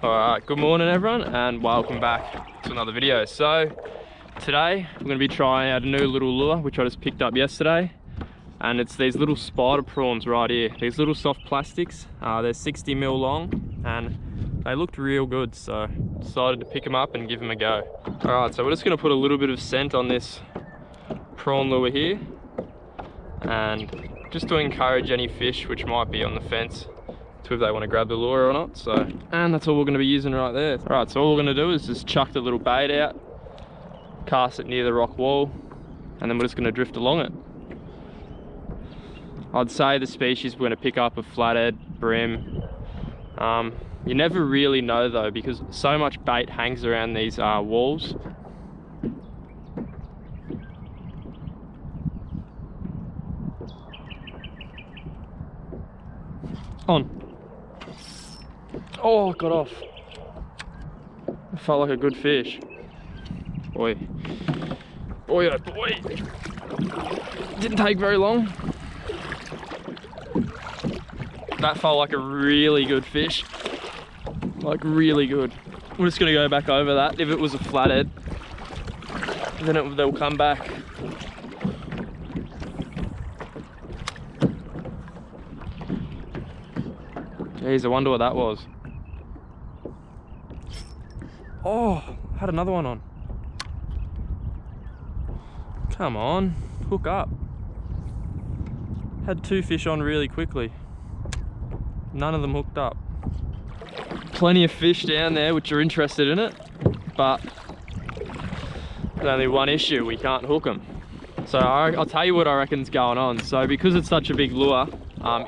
Alright, good morning everyone and welcome back to another video. So today we're going to be trying out a new little lure which I just picked up yesterday, and it's these little spider prawns right here. These little soft plastics, they're 60mm long and they looked real good, so decided to pick them up and give them a go. Alright, so we're just going to put a little bit of scent on this prawn lure here, and just to encourage any fish which might be on the fence to if they want to grab the lure or not. So, and that's all we're going to be using right there. All right, so all we're going to do is just chuck the little bait out, cast it near the rock wall, and then we're just going to drift along it. I'd say the species we're going to pick up are flathead, brim. You never really know though, because so much bait hangs around these walls. On. Oh, got off. It felt like a good fish. Boy. Boy, oh boy. Didn't take very long. That felt like a really good fish. Like really good. We're just gonna go back over that. If it was a flathead, then they'll come back. Jeez, I wonder what that was. Oh, had another one on. Come on, hook up. Had two fish on really quickly. None of them hooked up. Plenty of fish down there which are interested in it, but there's only one issue: we can't hook them. So I'll tell you what I reckon's going on. So because it's such a big lure,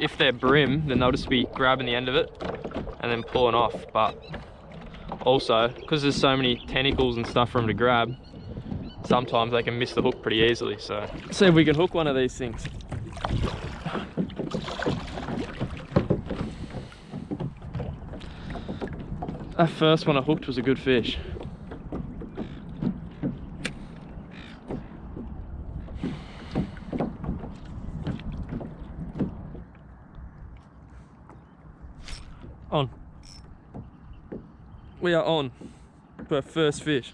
if they're brim, then they'll just be grabbing the end of it and then pulling off. But also, because there's so many tentacles and stuff for them to grab, sometimes they can miss the hook pretty easily. So let's see if we can hook one of these things. That first one I hooked was a good fish. On. We are on to our first fish.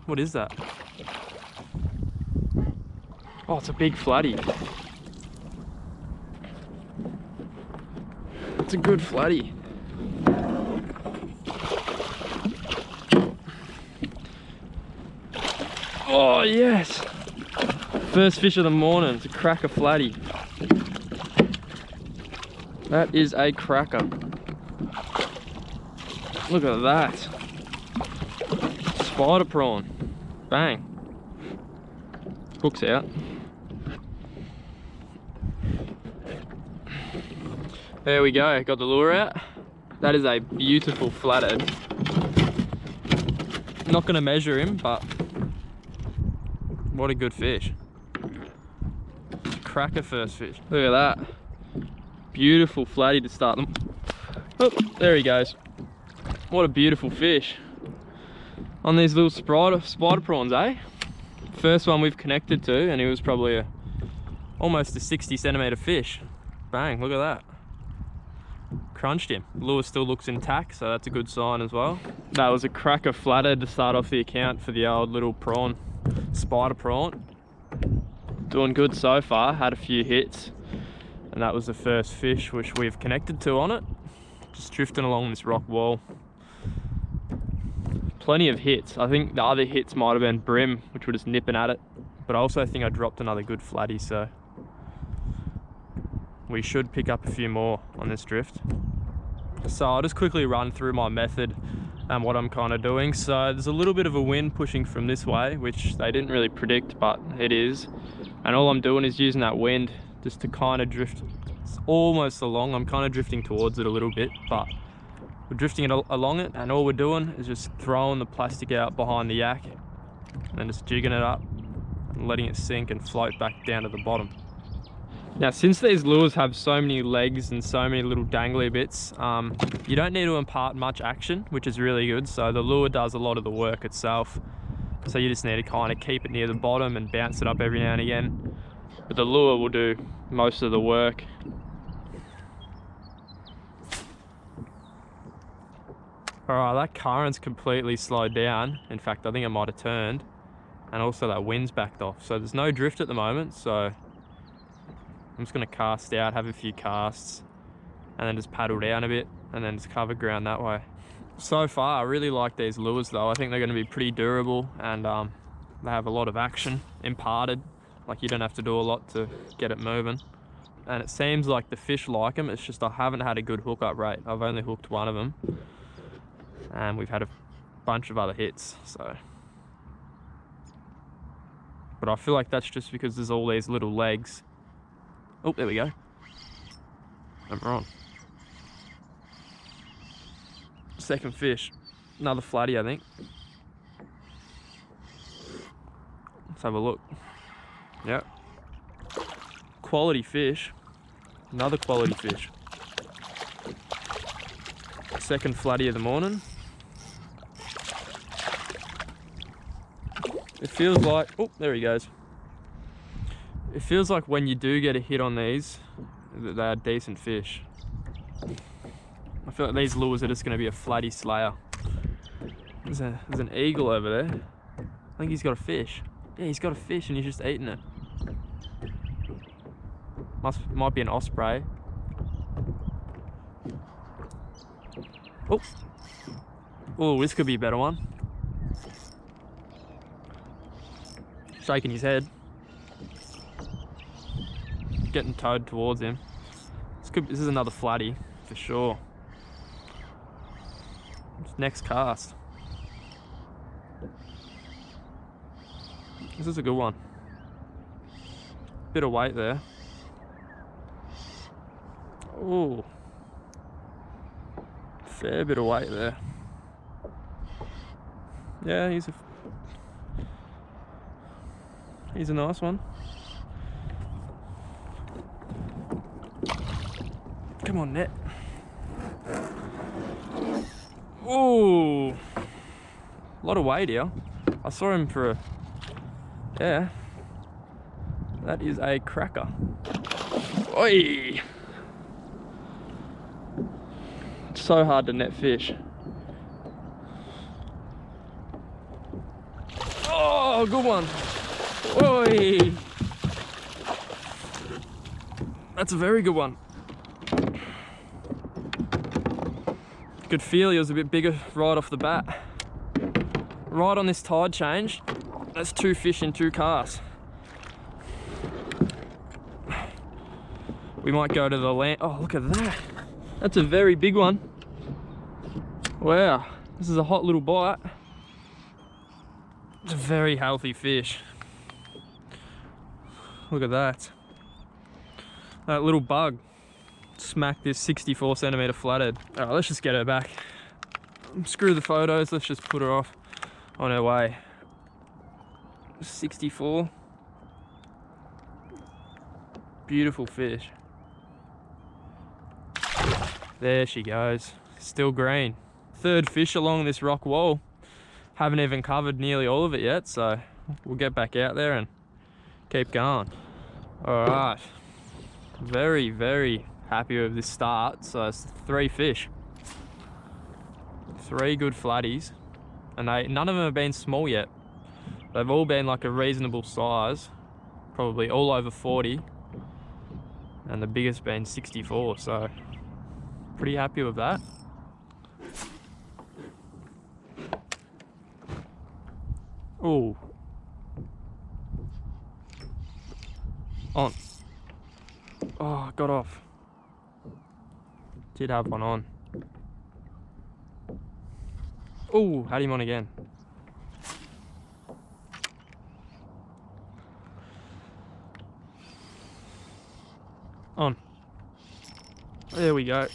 What is that? Oh, it's a big flatty. It's a good flatty. Oh yes! First fish of the morning. It's a cracker flatty. That is a cracker. Look at that. Spider prawn. Bang. Hook's out. There we go, got the lure out. That is a beautiful flathead. Not gonna measure him, but what a good fish. Cracker first fish. Look at that. Beautiful flatty to start them. Oh, there he goes. What a beautiful fish. On these little spider prawns, eh? First one we've connected to, and he was probably almost a 60cm fish. Bang, look at that. Crunched him. Lure still looks intact, so that's a good sign as well. That was a cracker flathead to start off the account for the old little prawn, spider prawn. Doing good so far, had a few hits. And that was the first fish which we've connected to on it. Just drifting along this rock wall. Plenty of hits. I think the other hits might have been brim, which were just nipping at it. But I also think I dropped another good flatty, so we should pick up a few more on this drift. So I'll just quickly run through my method and what I'm kind of doing. So there's a little bit of a wind pushing from this way, which they didn't really predict, but it is. And all I'm doing is using that wind just to kind of drift. It's almost along. I'm kind of drifting towards it a little bit, but we're drifting it along it, and all we're doing is just throwing the plastic out behind the yak and then just jigging it up and letting it sink and float back down to the bottom. Now, since these lures have so many legs and so many little dangly bits, you don't need to impart much action, which is really good. So the lure does a lot of the work itself. So you just need to kind of keep it near the bottom and bounce it up every now and again. But the lure will do most of the work. Alright, that current's completely slowed down. In fact, I think it might have turned. And also that wind's backed off. So there's no drift at the moment, so I'm just going to cast out, have a few casts, and then just paddle down a bit, and then just cover ground that way. So far, I really like these lures though. I think they're going to be pretty durable, and they have a lot of action imparted. Like, you don't have to do a lot to get it moving. And it seems like the fish like them. It's just I haven't had a good hookup rate. I've only hooked one of them, and we've had a bunch of other hits, so. But I feel like that's just because there's all these little legs. Oh, there we go. I'm wrong. Second fish. Another flatty, I think. Let's have a look. Yep. Quality fish. Another quality fish. Second flatty of the morning. It feels like, oh, there he goes. It feels like when you do get a hit on these, that they are decent fish. I feel like these lures are just going to be a flatty slayer. There's an eagle over there. I think he's got a fish. Yeah, he's got a fish and he's just eating it. Might be an osprey. Oh, oh, this could be a better one. Shaking his head. Getting towed towards him. This is another flatty for sure. Next cast. This is a good one. Bit of weight there. Oh, fair bit of weight there. Yeah, he's a nice one. Come on, net. Oh, a lot of weight here. I saw him for a, yeah, that is a cracker. Oi! It's so hard to net fish. Oh, good one. Oi! That's a very good one. Could feel he was a bit bigger right off the bat. Right on this tide change, that's 2 fish in 2 casts. We might go to the land. Oh, look at that. That's a very big one. Wow, this is a hot little bite. It's a very healthy fish. Look at that. That little bug smacked this 64 centimeter flathead. All right, let's just get her back. Screw the photos, let's just put her off on her way. 64. Beautiful fish. There she goes, still green. Third fish along this rock wall. Haven't even covered nearly all of it yet, so we'll get back out there and keep going. All right, very, very happy with this start. So it's 3 fish, 3 good flatties, and none of them have been small yet. They've all been like a reasonable size, probably all over 40, and the biggest been 64, so pretty happy with that. Oh, on. Oh, got off. Did have one on. Oh, had him on again. On. There we go.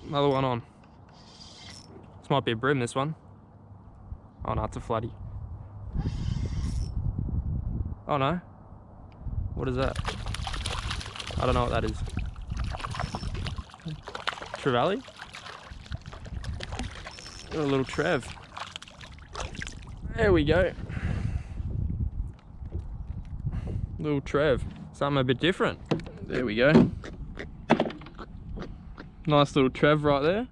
Another one on. This might be a brim, this one. Oh no, it's a flatty. Oh no. What is that? I don't know what that is. Trevally? Got a little trev. There we go. Little trev. Something a bit different. There we go. Nice little trev right there.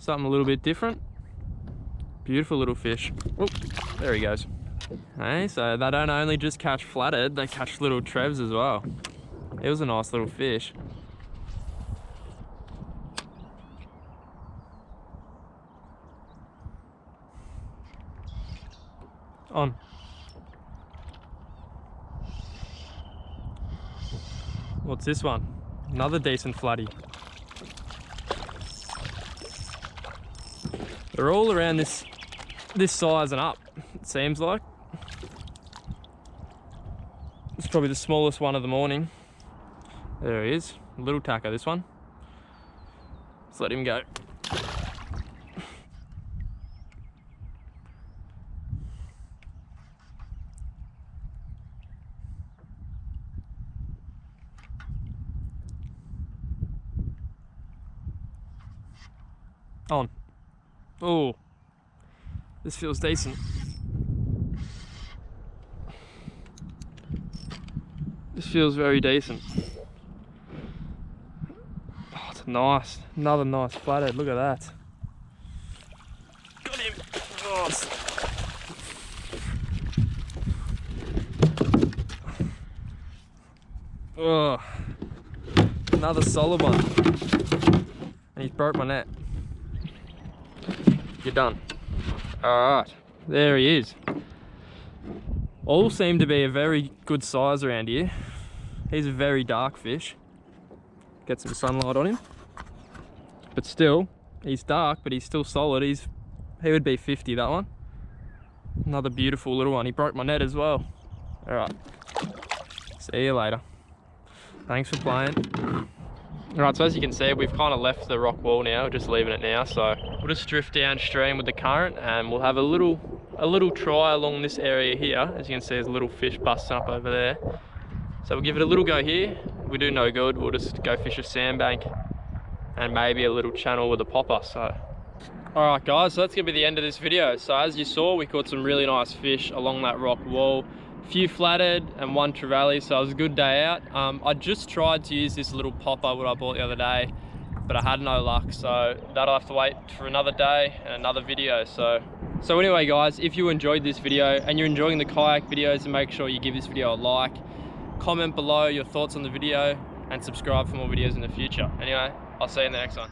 something a little bit different. Beautiful little fish. Oh, there he goes. Hey, so they don't only just catch flathead, they catch little trevs as well. It was a nice little fish. On. What's this one? Another decent flatty. They're all around this size and up, it seems like. It's probably the smallest one of the morning. There he is, a little tacker, this one. Let's let him go. On. Oh, this feels decent. This feels very decent. Oh, it's nice. Another nice flathead. Look at that. Got him. Oh. Oh. Another solid one. And he's broke my net. You're done. Alright, there he is. All seem to be a very good size around here. He's a very dark fish. Get some sunlight on him. But still, he's dark, but he's still solid. He would be 50, that one. Another beautiful little one. He broke my net as well. Alright, see you later. Thanks for playing. Alright, so as you can see, we've kind of left the rock wall now, just leaving it now, so we'll just drift downstream with the current and we'll have a little try along this area here. As you can see, there's a little fish busting up over there. So we'll give it a little go here. If we do no good, we'll just go fish a sandbank and maybe a little channel with a popper, so. Alright guys, so that's gonna be the end of this video. So as you saw, we caught some really nice fish along that rock wall. Few flathead and one trevally, so it was a good day out. I just tried to use this little popper what I bought the other day, but I had no luck, so that'll have to wait for another day and another video. So anyway guys, if you enjoyed this video and you're enjoying the kayak videos, then make sure you give this video a like, comment below your thoughts on the video and subscribe for more videos in the future. Anyway, I'll see you in the next one.